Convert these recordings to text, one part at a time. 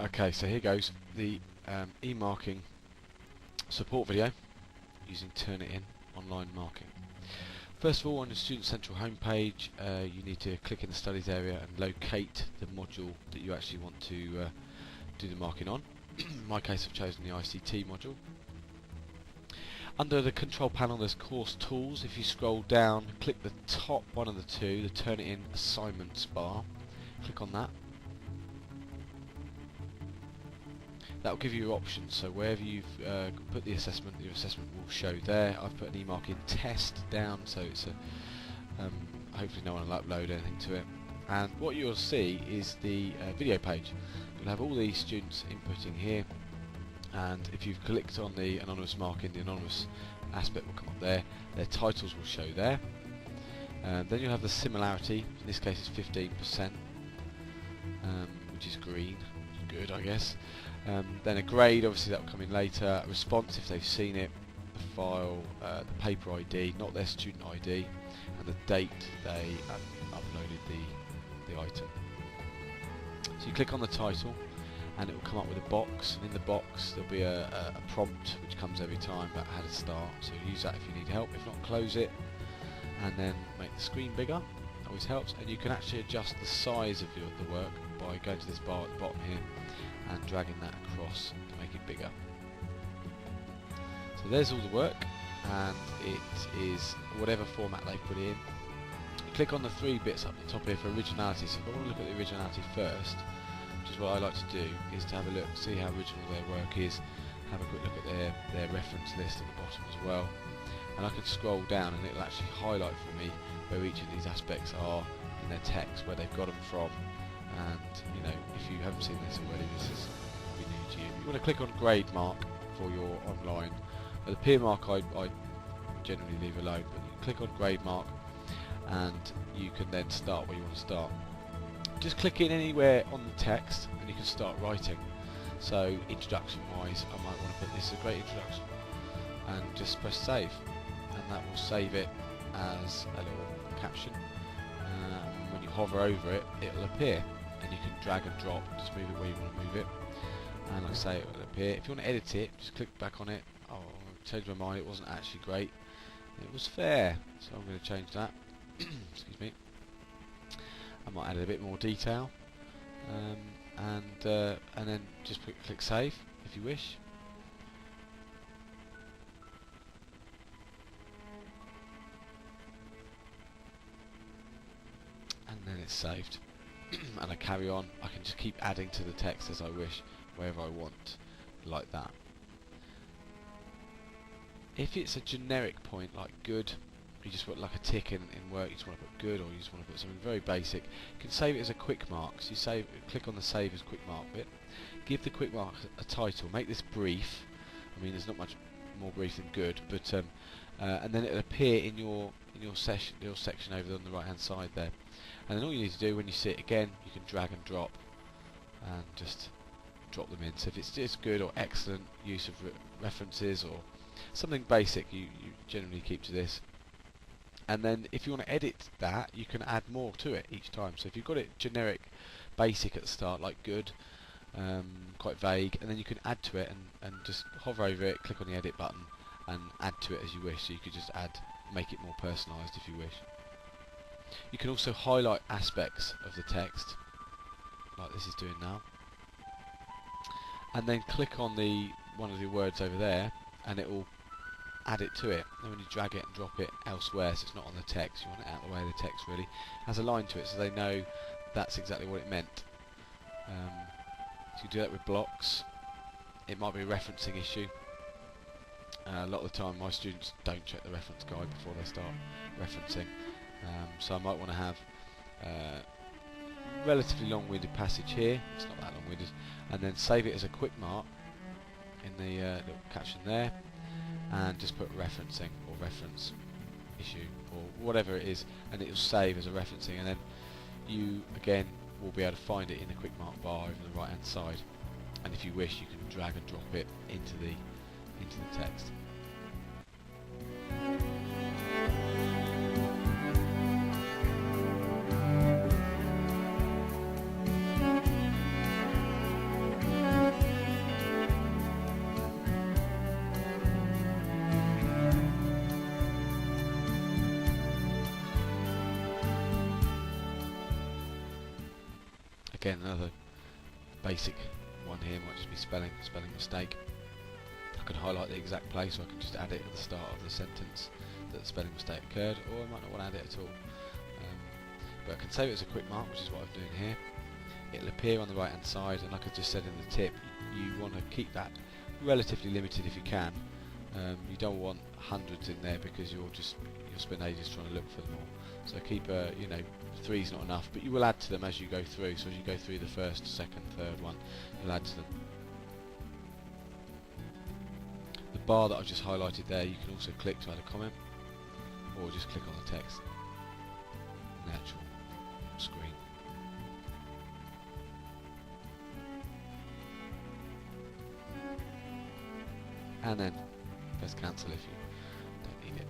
Okay, so here goes the e-marking support video using Turnitin online marking. First of all, on the Student Central homepage, you need to click in the Studies area and locate the module that you actually want to do the marking on. In my case, I've chosen the ICT module. Under the control panel, there's Course Tools. If you scroll down, click the top one of the two, the Turnitin Assignments bar. Click on that. That will give you your options, so wherever you've put the assessment, your assessment will show there. I've put an e-marking test down, so it's a hopefully no one will upload anything to it. And what you'll see is the video page. You'll have all the students inputting here, and if you've clicked on the anonymous marking, the anonymous aspect will come up there. Their titles will show there. Then you'll have the similarity. In this case, it's 15%, which is green. Good, I guess. Then a grade, obviously that will come in later. A response if they've seen it. The file, the paper ID, not their student ID, and the date they uploaded the item. So you click on the title, and it will come up with a box, and in the box there'll be a prompt which comes every time about how to start. So use that if you need help. If not, close it, and then make the screen bigger. That always helps. And you can actually adjust the size of the work by going to this bar at the bottom here and dragging that across to make it bigger. So there's all the work, and it is whatever format they put in. You click on the three bits up the top here for originality. So if I want to look at the originality first, which is what I like to do, is to have a look, see how original their work is, have a quick look at their reference list at the bottom as well. And I can scroll down and it'll actually highlight for me where each of these aspects are in their text, where they've got them from. And you know, if you haven't seen this already, this is be new to you. You want to click on grade mark for your online. The peer mark I generally leave alone, but you click on grade mark and you can then start where you want to start. Just click in anywhere on the text and you can start writing. So introduction wise, I might want to put this is a great introduction, and just press save, and that will save it as a little caption. When you hover over it, it'll appear, and you can drag and drop, just move it where you want to move it, and like I say, it will appear. If you want to edit it, just click back on it. Oh, I changed my mind, it wasn't actually great, it was fair, so I'm going to change that. Excuse me. I might add a bit more detail, and then just click save if you wish. And then it's saved. And I carry on. I can just keep adding to the text as I wish, wherever I want, like that. If it's a generic point like good, you just put like a tick in work, you just want to put good, or you just want to put something very basic, you can save it as a quick mark. So you click on the save as quick mark bit, give the quick mark a title, make this brief. I mean, there's not much more brief than good, but and then it'll appear in your section over on the right hand side there. And then all you need to do when you see it again, you can drag and drop and just drop them in. So if it's just good or excellent use of references or something basic, you generally keep to this. And then if you want to edit that, you can add more to it each time. So if you've got it generic basic at the start, like good, quite vague, and then you can add to it and just hover over it, click on the edit button and add to it as you wish. So you could just make it more personalised if you wish. You can also highlight aspects of the text, like this is doing now, and then click on one of the words over there and it will add it to it. And when you drag it and drop it elsewhere, so it's not on the text, you want it out of the way of the text really, has a line to it so they know that's exactly what it meant. So you do that with blocks. It might be a referencing issue. A lot of the time my students don't check the reference guide before they start referencing, so I might want to have relatively long-winded passage here, it's not that long-winded, and then save it as a quick mark in the little caption there, and just put referencing or reference issue or whatever it is, and it will save as a referencing, and then you again will be able to find it in the quick mark bar over the right hand side, and if you wish you can drag and drop it into the text. Again, another basic one here might just be spelling mistake. I can highlight the exact place, or I can just add it at the start of the sentence that the spelling mistake occurred, or I might not want to add it at all. But I can save it as a quick mark, which is what I'm doing here. It'll appear on the right hand side, and like I just said in the tip, you want to keep that relatively limited if you can. You don't want hundreds in there because you'll spend ages trying to look for them all. So keep 3's not enough, but you will add to them as you go through. So as you go through the first, second, third one, you'll add to them. The bar that I've just highlighted there, you can also click to add a comment, or just click on the text in the actual screen. And then press cancel if you don't need it.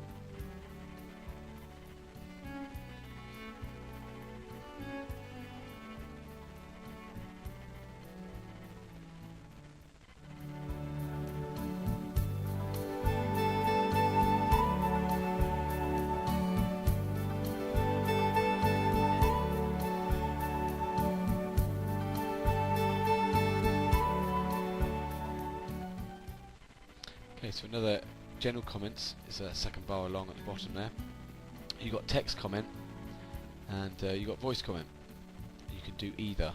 Okay, so another general comments is a second bar along at the bottom there. You've got text comment and you've got voice comment. You can do either,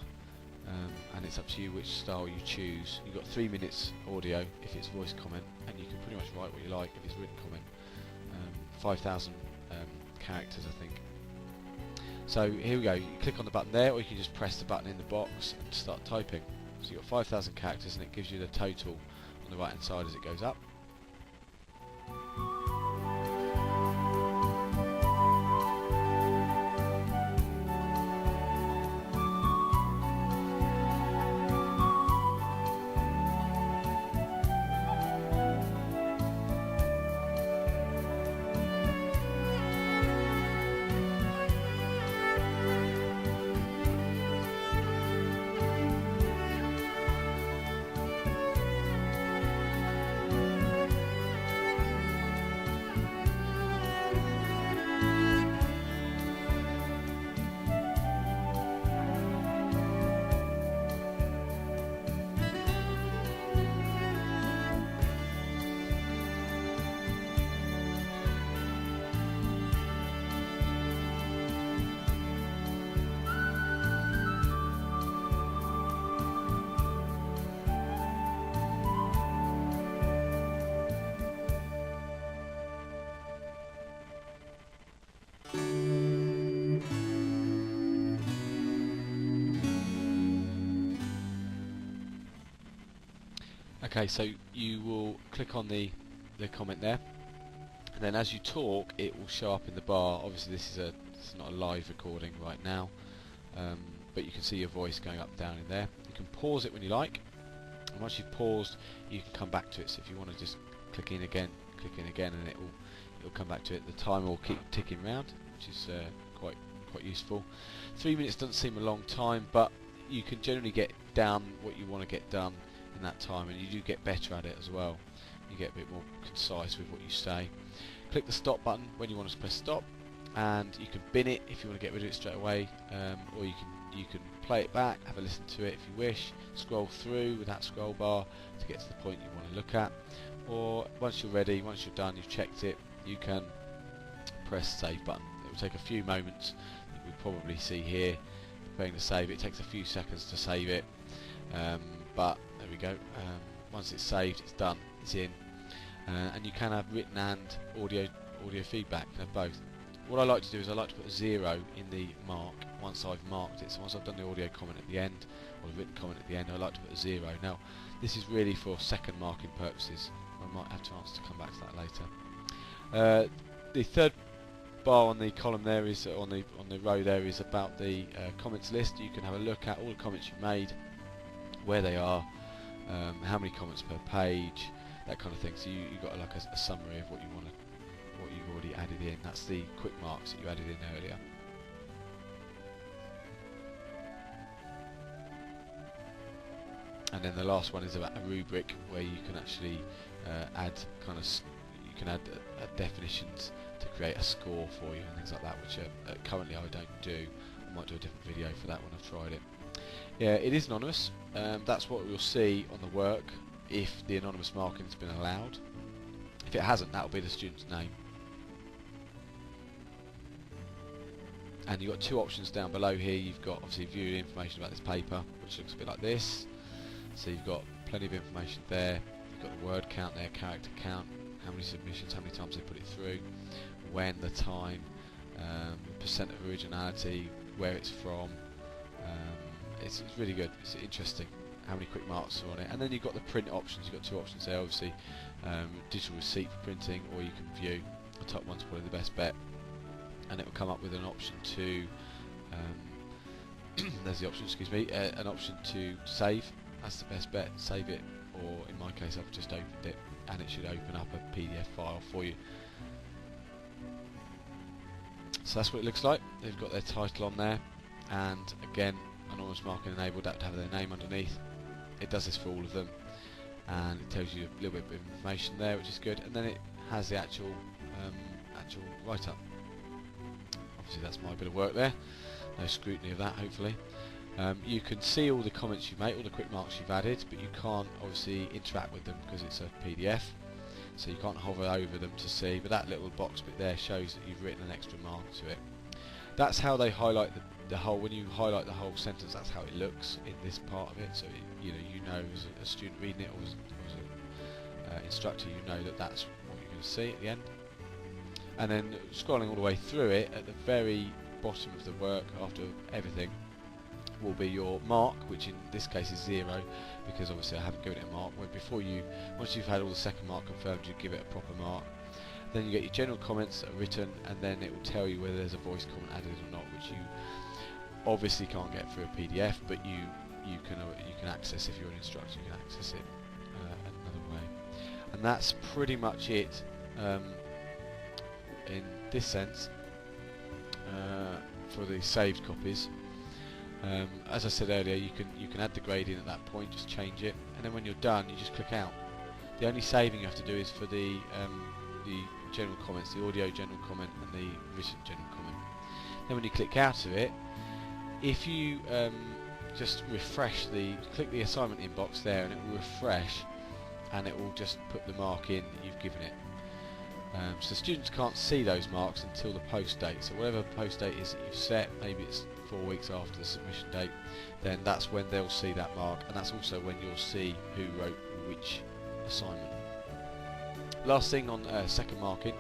and it's up to you which style you choose. You've got 3 minutes audio if it's voice comment, and you can pretty much write what you like if it's written comment. 5,000 characters, I think. So here we go. You click on the button there, or you can just press the button in the box and start typing. So you've got 5,000 characters, and it gives you the total on the right hand side as it goes up. Okay, so you will click on the comment there, and then as you talk it will show up in the bar. Obviously this is not a live recording right now, but you can see your voice going up and down in there. You can pause it when you like, and once you've paused you can come back to it. So if you want to just click in again, and it will come back to it. The timer will keep ticking round, which is quite useful. 3 minutes doesn't seem a long time, but you can generally get down what you want to get done in that time, and you do get better at it as well. You get a bit more concise with what you say. Click the stop button when you want to press stop, and you can bin it if you want to get rid of it straight away, or you can play it back, have a listen to it if you wish, scroll through with that scroll bar to get to the point you want to look at, or once you're ready, once you're done, you've checked it, you can press save button. It will take a few moments. You will probably see here preparing to save. It takes a few seconds to save it, but there we go. Once it's saved, it's done, it's in, and you can have written and audio feedback. You can have both. What I like to do is I like to put a 0 in the mark once I've marked it. So once I've done the audio comment at the end, or the written comment at the end, I like to put a 0. Now this is really for second marking purposes. I might have a chance to come back to that later. The third bar on the column there is on the row there is about the comments list. You can have a look at all the comments you've made, where they are, how many comments per page, that kind of thing. So you've got like a summary of what you've already added in. That's the quick marks that you added in earlier. And then the last one is about a rubric, where you can actually add definitions to create a score for you and things like that, which currently I don't do. I might do a different video for that when I've tried it. Yeah, it is anonymous. That's what we'll see on the work if the anonymous marking has been allowed. If it hasn't, that will be the student's name. And you've got two options down below here. You've got obviously view information about this paper, which looks a bit like this. So you've got plenty of information there. You've got the word count there, character count, how many submissions, how many times they put it through, when, the time, percent of originality, where it's from. It's really good. It's interesting how many quick marks are on it. And then you've got the print options. You've got two options there, obviously. Digital receipt for printing, or you can view. The top one's probably the best bet. And it will come up with an option to there's the option, excuse me, an option to save. That's the best bet. Save it, or in my case I've just opened it and it should open up a PDF file for you. So that's what it looks like. They've got their title on there, and again, anonymous marking enabled, that to have their name underneath. It does this for all of them, and it tells you a little bit of information there, which is good, and then it has the actual write-up. Obviously that's my bit of work there, no scrutiny of that hopefully. You can see all the comments you've made, all the quick marks you've added, but you can't obviously interact with them because it's a PDF, so you can't hover over them to see, but that little box bit there shows that you've written an extra mark to it. That's how they highlight the whole, when you highlight the whole sentence, that's how it looks in this part of it, so you know as a student reading it, or as an instructor, you know that that's what you're going to see at the end. And then scrolling all the way through it, at the very bottom of the work, after everything, will be your mark, which in this case is 0, because obviously I haven't given it a mark. Once you've had all the second mark confirmed, you give it a proper mark. Then you get your general comments that are written, and then it will tell you whether there's a voice comment added or not, which you obviously can't get through a PDF, but you can access. If you're an instructor, you can access it another way. And that's pretty much it in this sense for the saved copies. As I said earlier, you can add the grading at that point, just change it, and then when you're done, you just click out. The only saving you have to do is for the general comments, the audio general comment and the written general comment. Then when you click out of it, if you just refresh click the assignment inbox there, and it will refresh, and it will just put the mark in that you've given it. So students can't see those marks until the post date. So whatever post date is that you've set, maybe it's 4 weeks after the submission date, then that's when they'll see that mark, and that's also when you'll see who wrote which assignment. Last thing on second marking,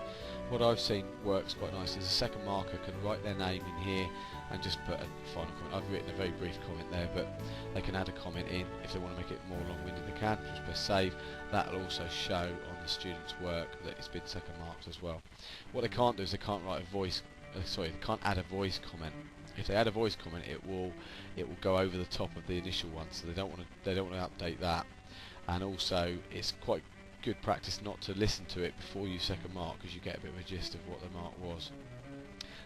what I've seen works quite nicely is a second marker can write their name in here and just put a final comment. I've written a very brief comment there, but they can add a comment in if they want to make it more long-winded. They can just press save. That'll also show on the student's work that it's been second marked as well. What they can't do is they can't write a voice. They can't add a voice comment. If they add a voice comment, it will go over the top of the initial one, so they don't want to update that. And also, it's quite good practice not to listen to it before you second mark, because you get a bit of a gist of what the mark was.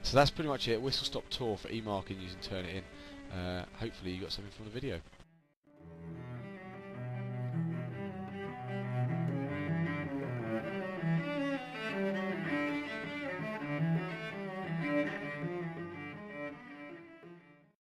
So that's pretty much it. Whistle stop tour for e-marking using Turnitin. Hopefully you got something from the video.